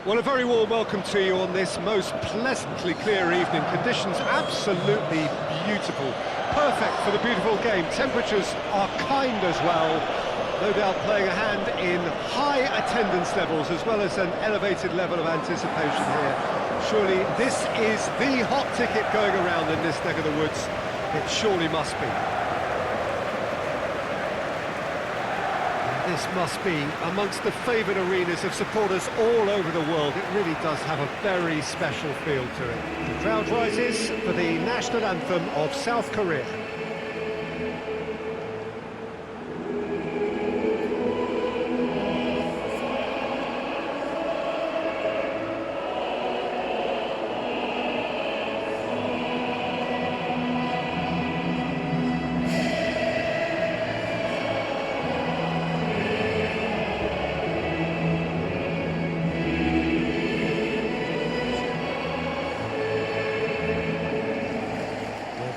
Well, a very warm welcome to you on this most pleasantly clear evening. Conditions absolutely beautiful. Perfect for the beautiful game. Temperatures are kind as well. No doubt playing a hand in high attendance levels as well as an elevated level of anticipation here. Surely this is the hot ticket going around in this neck of the woods. It surely must be. This must be amongst the favoured arenas of supporters all over the world. It really does have a very special feel to it. The crowd rises for the national anthem of South Korea.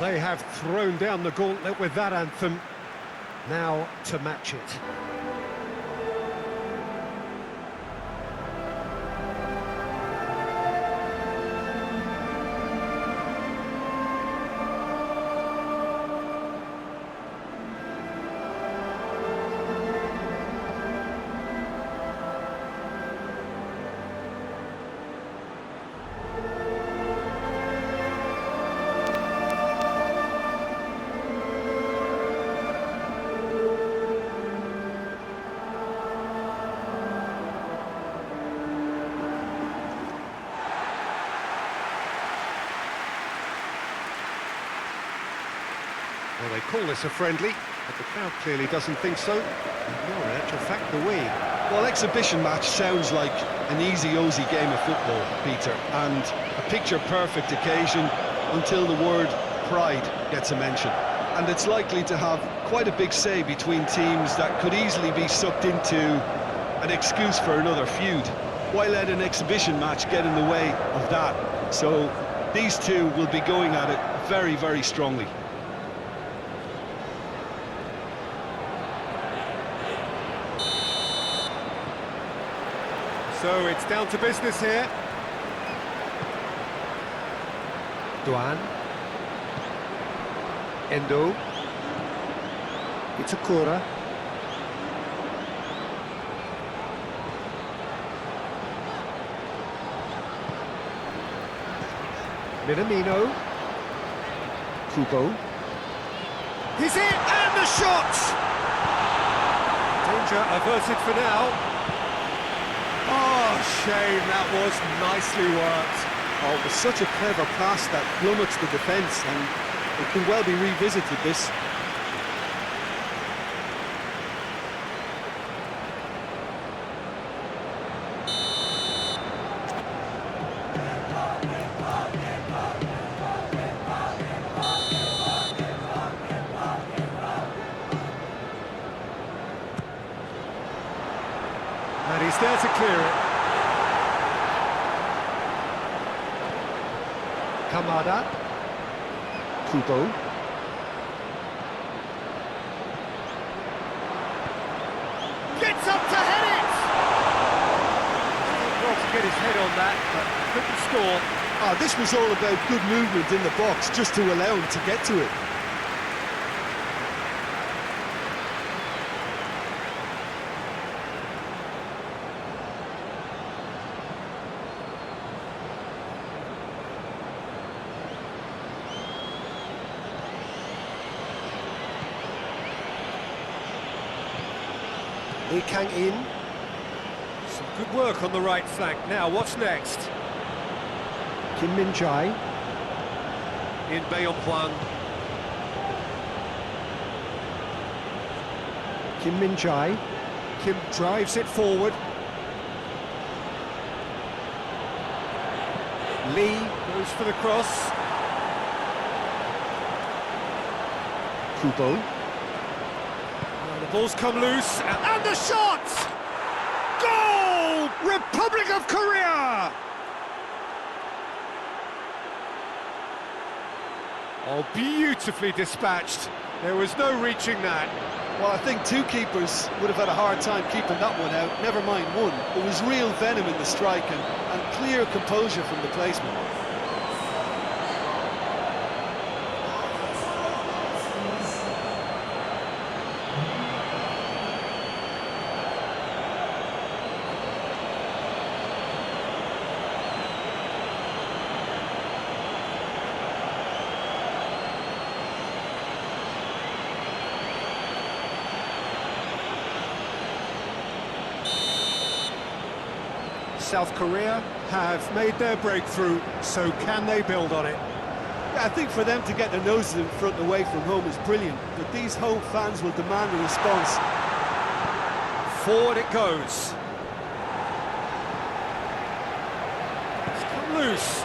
They have thrown down the gauntlet with that anthem. Now to match it. Well, they call this a friendly, but the crowd clearly doesn't think so. Nor, in actual fact, do we. Well, exhibition match sounds like an easy-osy game of football, Peter, and a picture-perfect occasion until the word pride gets a mention. And it's likely to have quite a big say between teams that could easily be sucked into an excuse for another feud. Why let an exhibition match get in the way of that? So these two will be going at it very, very strongly. So it's down to business here. Duan. Endo. Itakura. Minamino. Kubo. He's in, and the shot! Danger averted for now. Oh, shame, that was nicely worked. Oh, it was such a clever pass that flummoxed the defence, and it can well be revisited, this. And he's there to clear it. Kamada. Kubo. Gets up to head it! Well to get his head on that, but couldn't score. Ah, this was all about good movement in the box, just to allow him to get to it. Lee Kang-in. Some good work on the right flank. Now, what's next? Kim Min-jae. In Bayon-hwang. Kim Min-jae. Kim drives it forward. Lee goes for the cross. Kubo. The ball's come loose, and the shot! Goal! Republic of Korea! Oh, beautifully dispatched. There was no reaching that. Well, I think two keepers would have had a hard time keeping that one out, never mind one. There was real venom in the strike and clear composure from the placement. South Korea have made their breakthrough, so can they build on it? Yeah, I think for them to get their noses in front away from home is brilliant, but these home fans will demand a response. Forward it goes. It's come loose.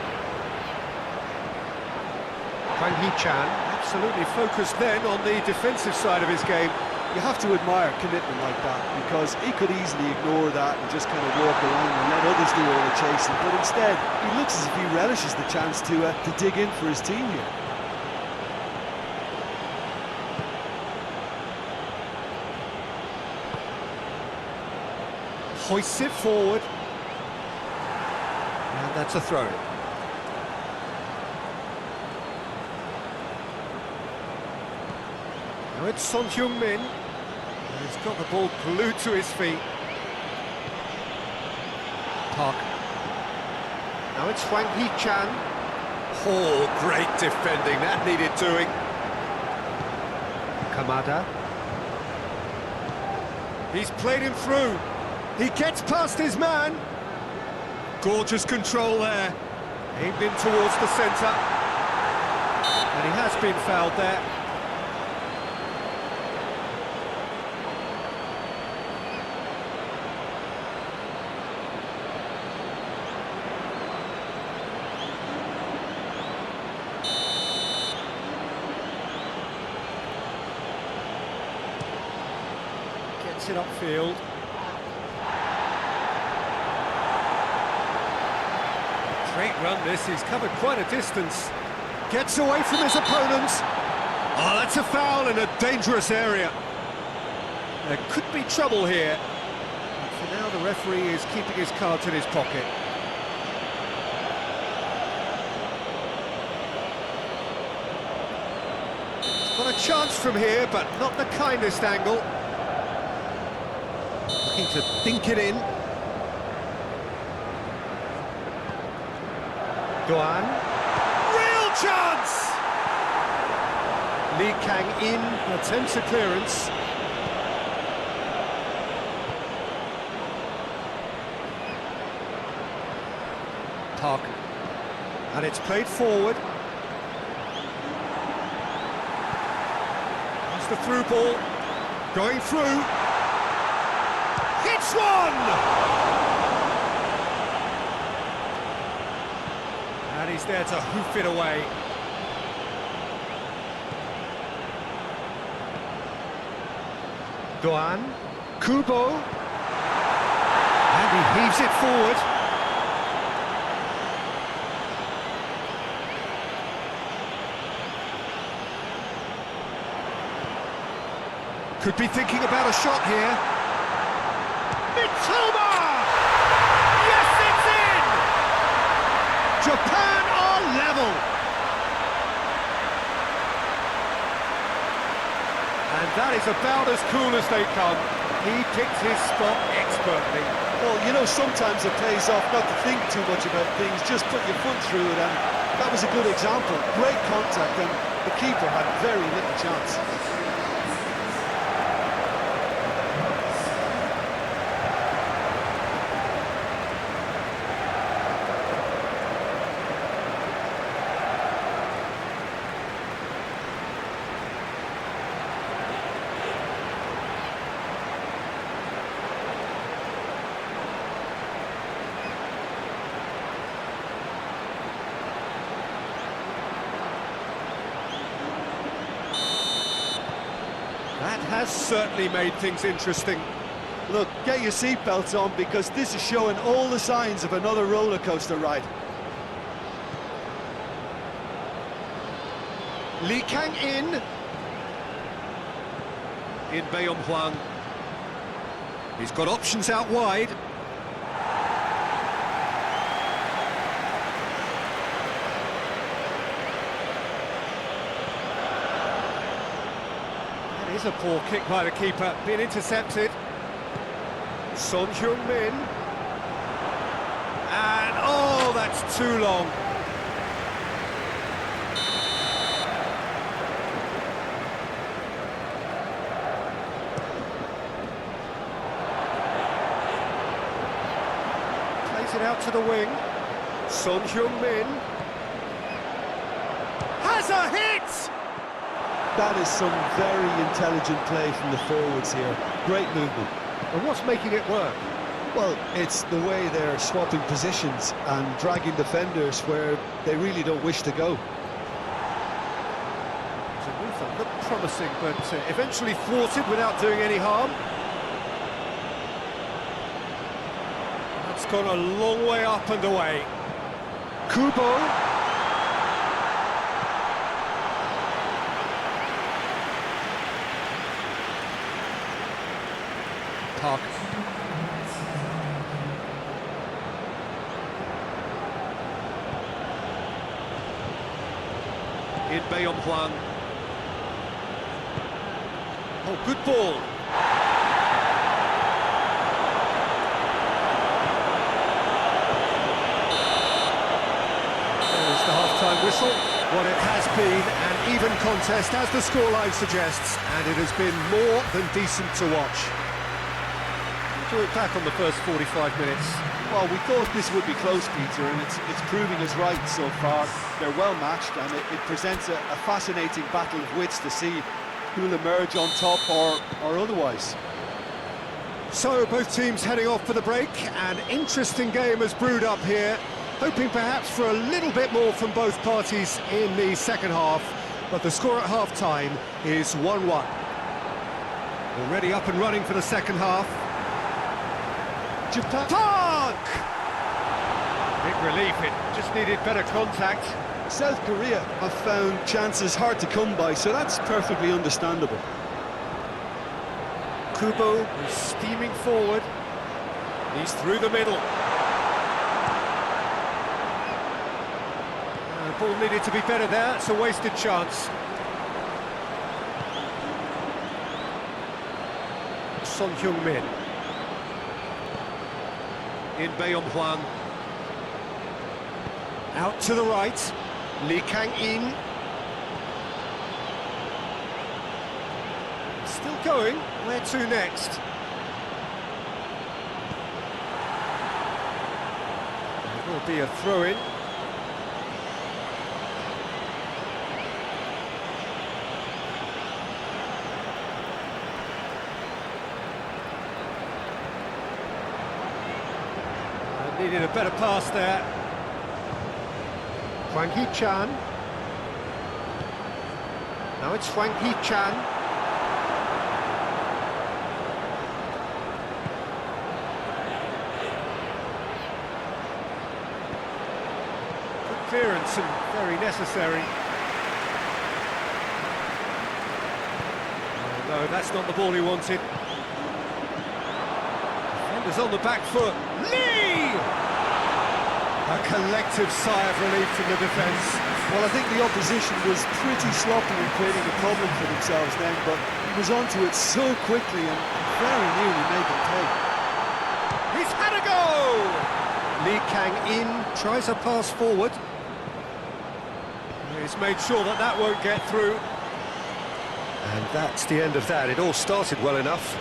Hwang Hee-chan absolutely focused then on the defensive side of his game. You have to admire commitment like that, because he could easily ignore that and just kind of walk around and let others do all the chasing, but instead he looks as if he relishes the chance to dig in for his team here. Hoists it forward. And that's a throw. Now it's Son Heung-min. He's got the ball glued to his feet. Park. Now it's Hwang Hee-chan. Oh, great defending. That needed doing. Kamada. He's played him through. He gets past his man. Gorgeous control there. Aimed in towards the centre. And he has been fouled there. Gets it upfield. Great run this, he's covered quite a distance. Gets away from his opponents. Oh, that's a foul in a dangerous area. There could be trouble here. But for now, the referee is keeping his cards in his pocket. He's got a chance from here, but not the kindest angle. Looking to dink it in. Doan. Real chance! Lee Kang-in attempts a clearance. Park. And it's played forward. It's the through ball. Going through. Hits one! And he's there to hoof it away. Doan, Kubo, and he heaves it forward. Could be thinking about a shot here. Mitoma! Yes, it's in! Japan are level! And that is about as cool as they come. He picked his spot expertly. Well, you know, sometimes it pays off not to think too much about things, just put your foot through it, and that was a good example. Great contact, and the keeper had very little chance. That has certainly made things interesting. Look, get your seatbelts on, because this is showing all the signs of another roller coaster ride. Lee Kang-in. In Bayon Hwang. He's got options out wide. That is a poor kick by the keeper, being intercepted. Son Heung-min. And, oh, that's too long. Plays it out to the wing. Son Heung-min. Has a hit! That is some very intelligent play from the forwards here. Great movement. And what's making it work? Well, it's the way they're swapping positions and dragging defenders where they really don't wish to go. The move that looked promising, but eventually thwarted without doing any harm. That's gone a long way up and away. Kubo. Park. In Bayon Hwang. Oh, good ball. There's the half-time whistle. What it has been an even contest, as the scoreline suggests, and it has been more than decent to watch. Do it back on the first 45 minutes. Well, we thought this would be close, Peter, and it's proving us right so far. They're well matched, and it presents a fascinating battle of wits to see who'll emerge on top or otherwise. So, both teams heading off for the break. An interesting game has brewed up here, hoping perhaps for a little bit more from both parties in the second half, but the score at half-time is 1-1. Already up and running for the second half. Japan. Park! Big relief, it just needed better contact. South Korea have found chances hard to come by, so that's perfectly understandable. Kubo is steaming forward. He's through the middle. The ball needed to be better there, it's a wasted chance. Son Heung-min. In Bayon Hwang. Out to the right. Lee Kang-in. Still going. Where to next? It will be a throw-in. Needed a better pass there. Hwang Hee-chan. Now it's Hwang Hee-chan. Good clearance and very necessary. Oh, no, that's not the ball he wanted. Defenders on the back foot. Lee! A collective sigh of relief from the defence. Well, I think the opposition was pretty sloppy in creating a problem for themselves then, but he was onto it so quickly and very nearly made them pay. He's had a go! Lee Kang-in tries a pass forward. He's made sure that that won't get through. And that's the end of that. It all started well enough.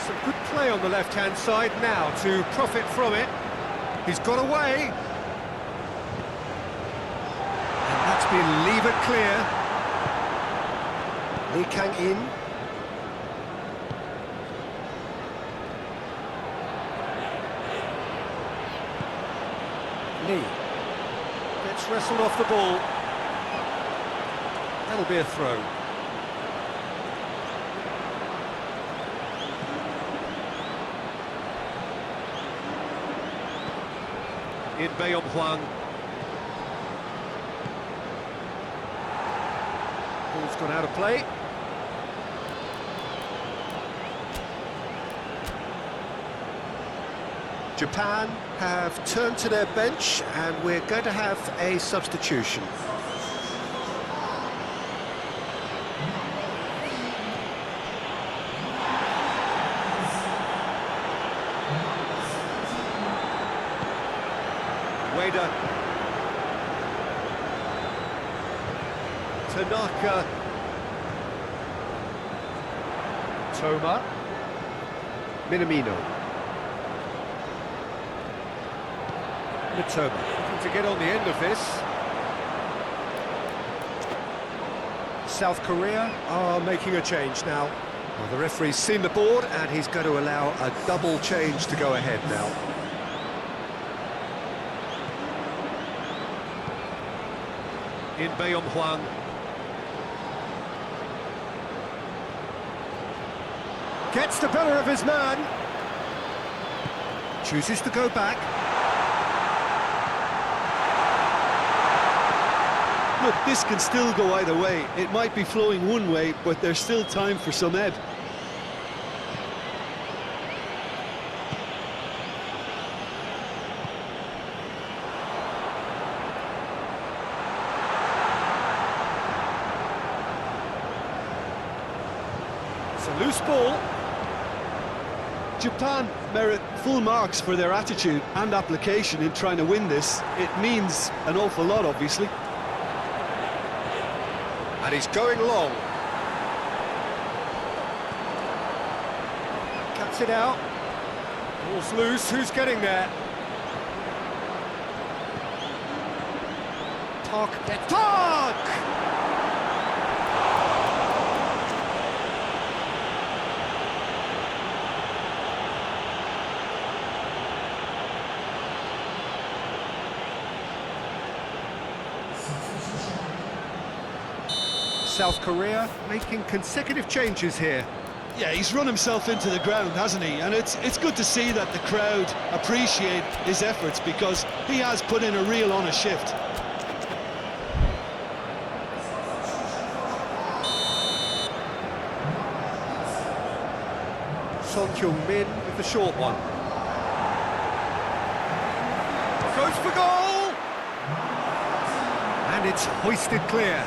Some good play on the left-hand side now to profit from it. He's got away. And that's been levered clear. Lee Kang-in. Lee gets wrestled off the ball. That'll be a throw. In Bayon Hwang. It's gone out of play. Japan have turned to their bench and we're going to have a substitution. Ueda. Tanaka. Toma. Minamino. Mitoma looking to get on the end of this. South Korea are making a change now. Well, the referee's seen the board and he's going to allow a double change to go ahead now. In Bayon Hwang. Gets the better of his man. Chooses to go back. Look, this can still go either way. It might be flowing one way, but there's still time for some ebb. It's a loose ball. Japan merit full marks for their attitude and application in trying to win this. It means an awful lot, obviously. And he's going long. Cuts it out. Ball's loose. Who's getting there? Park. Park! South Korea making consecutive changes here. Yeah, he's run himself into the ground, hasn't he? And it's good to see that the crowd appreciate his efforts because he has put in a real honest shift. Son Heung-min with the short one. Goes for goal! And it's hoisted clear.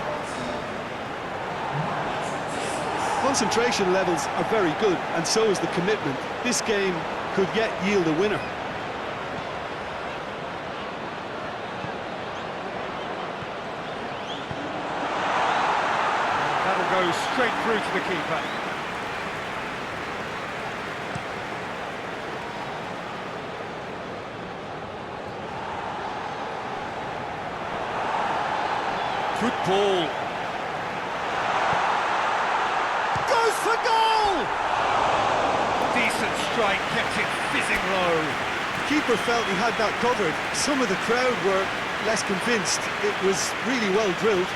Concentration levels are very good, and so is the commitment. This game could yet yield a winner. That'll go straight through to the keeper. Good ball. For goal! Decent strike, kept it fizzing low. The keeper felt he had that covered. Some of the crowd were less convinced. It was really well drilled.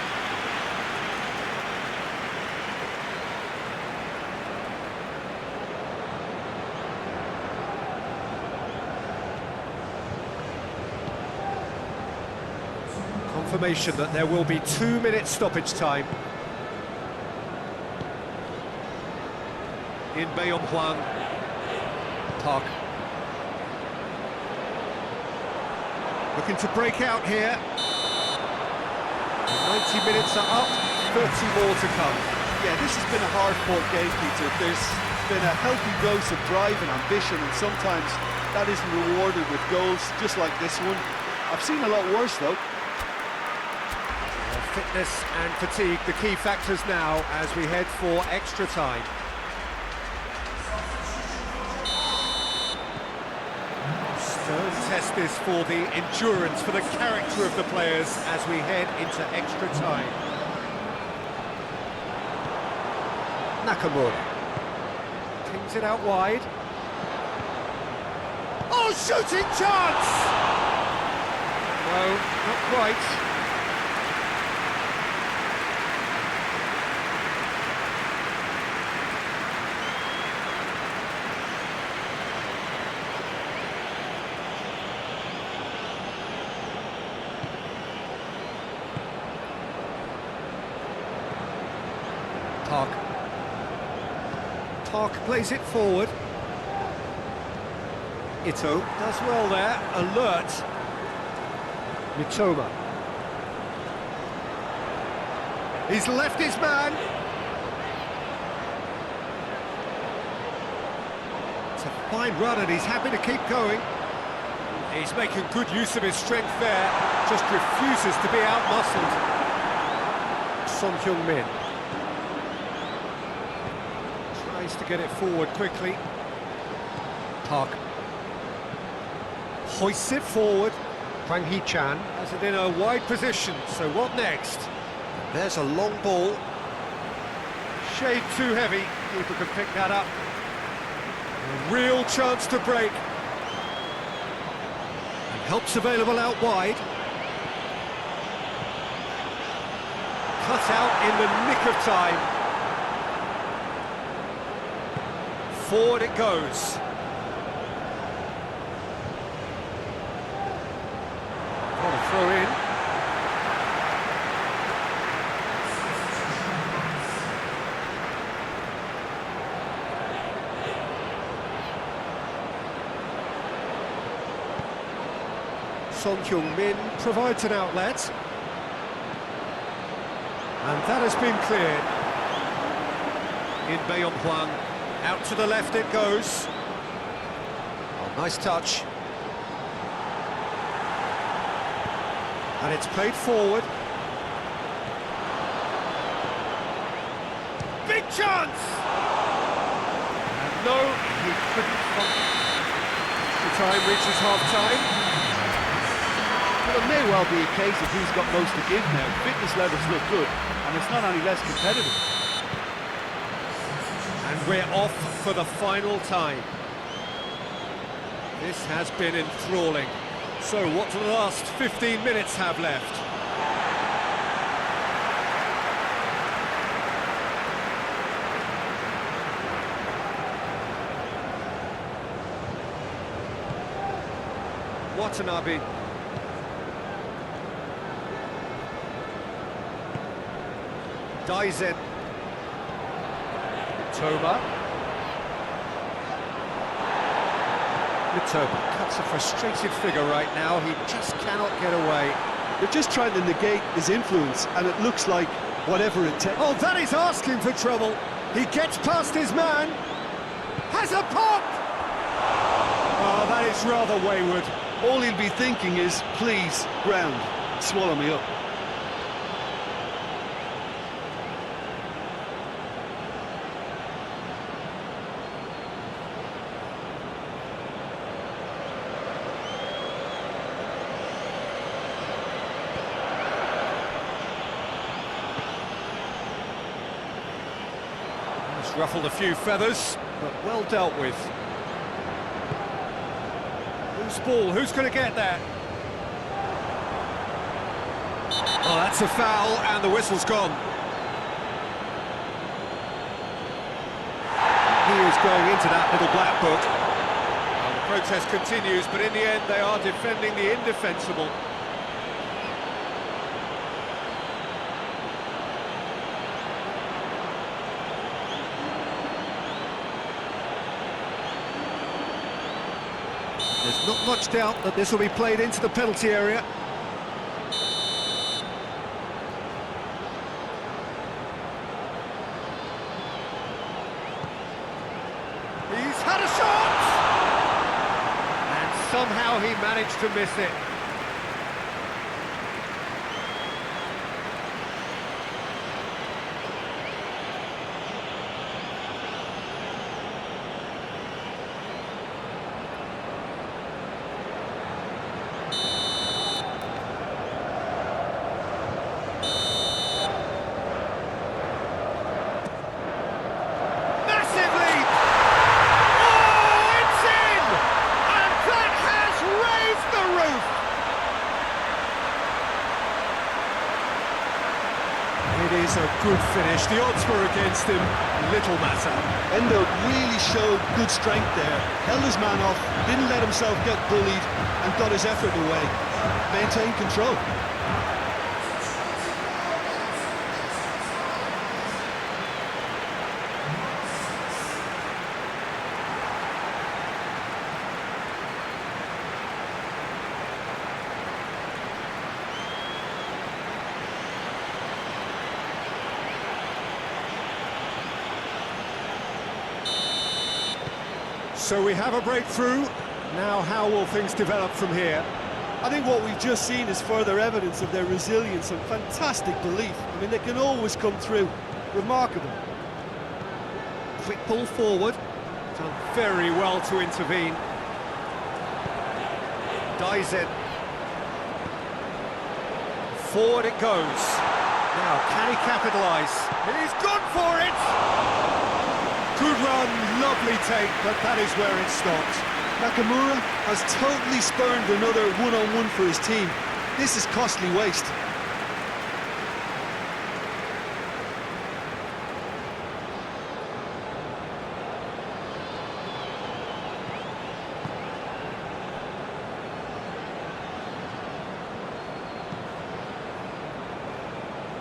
Confirmation that there will be 2 minutes stoppage time. In Bayon Hwang. Park. Looking to break out here. 90 minutes are up, 30 more to come. Yeah, this has been a hard-fought game, Peter. There's been a healthy dose of drive and ambition, and sometimes that isn't rewarded with goals, just like this one. I've seen a lot worse, though. Fitness and fatigue, the key factors now as we head for extra time. Stern test this for the endurance, for the character of the players as we head into extra time. Nakamura pings it out wide. Oh, shooting chance! No, not quite. Park plays it forward. Ito does well there, alert. Mitoma. He's left his man. It's a fine run and he's happy to keep going. He's making good use of his strength there, just refuses to be outmuscled. Son Heung-min tries to get it forward quickly. Park hoists it forward. Hwang Hee-chan has it in a wide position, so what next? There's a long ball. Shade too heavy, keeper could pick that up. A real chance to break. And help's available out wide. Cut out in the nick of time. Forward it goes. What a throw in. Son Heung-min provides an outlet. And that has been cleared. In Bayon Hwang, out to the left it goes. Oh, nice touch. And it's played forward. Big chance! And no, he couldn't. The time reaches half-time. Well, it may well be a case of who's got most to give now. Fitness levels look good, and it's not any less competitive. And we're off for the final time. This has been enthralling. So what do the last 15 minutes have left? Watanabe. Daisen. Mitoma. Mitoma cuts a frustrated figure right now. He just cannot get away. They're just trying to negate his influence, and it looks like whatever it takes. Oh, that is asking for trouble. He gets past his man. Has a pop! Oh, that is rather wayward. All he'll be thinking is, please, ground, swallow me up. He's ruffled a few feathers, but well dealt with. Whose ball? Who's going to get that? Oh, that's a foul, and the whistle's gone. He is going into that little black book. Well, the protest continues, but in the end they are defending the indefensible. There's not much doubt that this will be played into the penalty area. He's had a shot! And somehow he managed to miss it. It is a good finish. The odds were against him. Little matter. Endo really showed good strength there. Held his man off, didn't let himself get bullied, and got his effort away. Maintained control. So we have a breakthrough. Now how will things develop from here? I think what we've just seen is further evidence of their resilience and fantastic belief. I mean, they can always come through. Remarkable. Quick ball forward. Done very well to intervene. Dies in. Forward it goes. Now, can he capitalise? He's gone for it! Good run, lovely take, but that is where it stopped. Nakamura has totally spurned another one-on-one for his team. This is costly waste.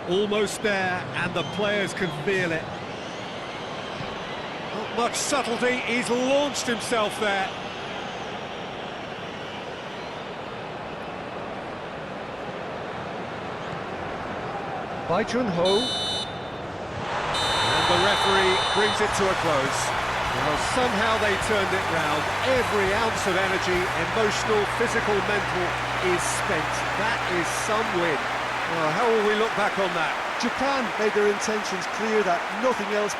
Almost there, and the players can feel it. Not much subtlety, he's launched himself there. By Junho. And the referee brings it to a close. Well, somehow they turned it round. Every ounce of energy, emotional, physical, mental, is spent. That is some win. Well, how will we look back on that? Japan made their intentions clear that nothing else